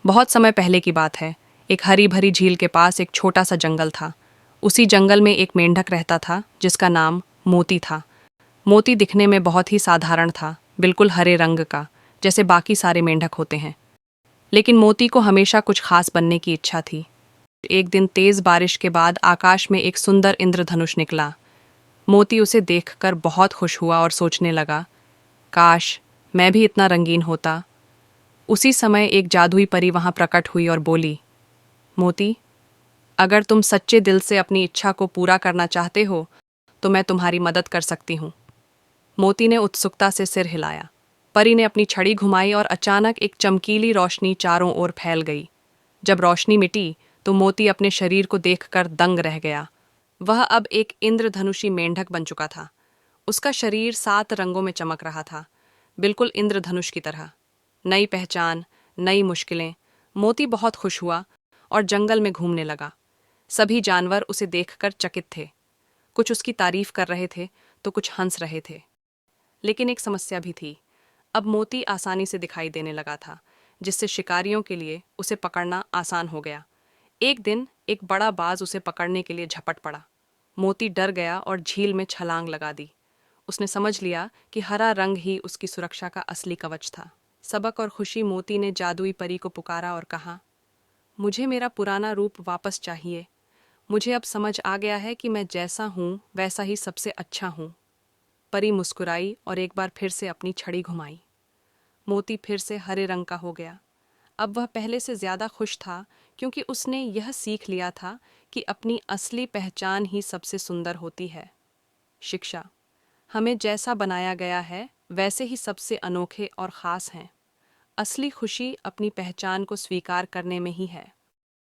बहुत समय पहले की बात है। एक हरी भरी झील के पास एक छोटा सा जंगल था। उसी जंगल में एक मेंढक रहता था जिसका नाम मोती था। मोती दिखने में बहुत ही साधारण था, बिल्कुल हरे रंग का, जैसे बाकी सारे मेंढक होते हैं। लेकिन मोती को हमेशा कुछ खास बनने की इच्छा थी। एक दिन तेज बारिश के बाद आकाश में एक सुंदर इंद्रधनुष निकला। मोती उसे देखकर बहुत खुश हुआ और सोचने लगा, काश मैं भी इतना रंगीन होता। उसी समय एक जादुई परी वहां प्रकट हुई और बोली, मोती, अगर तुम सच्चे दिल से अपनी इच्छा को पूरा करना चाहते हो तो मैं तुम्हारी मदद कर सकती हूँ। मोती ने उत्सुकता से सिर हिलाया। परी ने अपनी छड़ी घुमाई और अचानक एक चमकीली रोशनी चारों ओर फैल गई। जब रोशनी मिटी तो मोती अपने शरीर को देखकर दंग रह गया। वह अब एक इंद्रधनुषी मेंढक बन चुका था। उसका शरीर 7 रंगों में चमक रहा था, बिल्कुल इंद्रधनुष की तरह। नई पहचान, नई मुश्किलें। मोती बहुत खुश हुआ और जंगल में घूमने लगा। सभी जानवर उसे देखकर चकित थे। कुछ उसकी तारीफ कर रहे थे तो कुछ हंस रहे थे। लेकिन एक समस्या भी थी। अब मोती आसानी से दिखाई देने लगा था, जिससे शिकारियों के लिए उसे पकड़ना आसान हो गया। एक दिन एक बड़ा बाज उसे पकड़ने के लिए झपट पड़ा। मोती डर गया और झील में छलांग लगा दी। उसने समझ लिया कि हरा रंग ही उसकी सुरक्षा का असली कवच था। सबक और खुशी, मोती ने जादुई परी को पुकारा और कहा, मुझे मेरा पुराना रूप वापस चाहिए। मुझे अब समझ आ गया है कि मैं जैसा हूँ वैसा ही सबसे अच्छा हूँ। परी मुस्कुराई और एक बार फिर से अपनी छड़ी घुमाई। मोती फिर से हरे रंग का हो गया। अब वह पहले से ज्यादा खुश था, क्योंकि उसने यह सीख लिया था कि अपनी असली पहचान ही सबसे सुंदर होती है। शिक्षा: हमें जैसा बनाया गया है वैसे ही सबसे अनोखे और ख़ास हैं। असली खुशी अपनी पहचान को स्वीकार करने में ही है।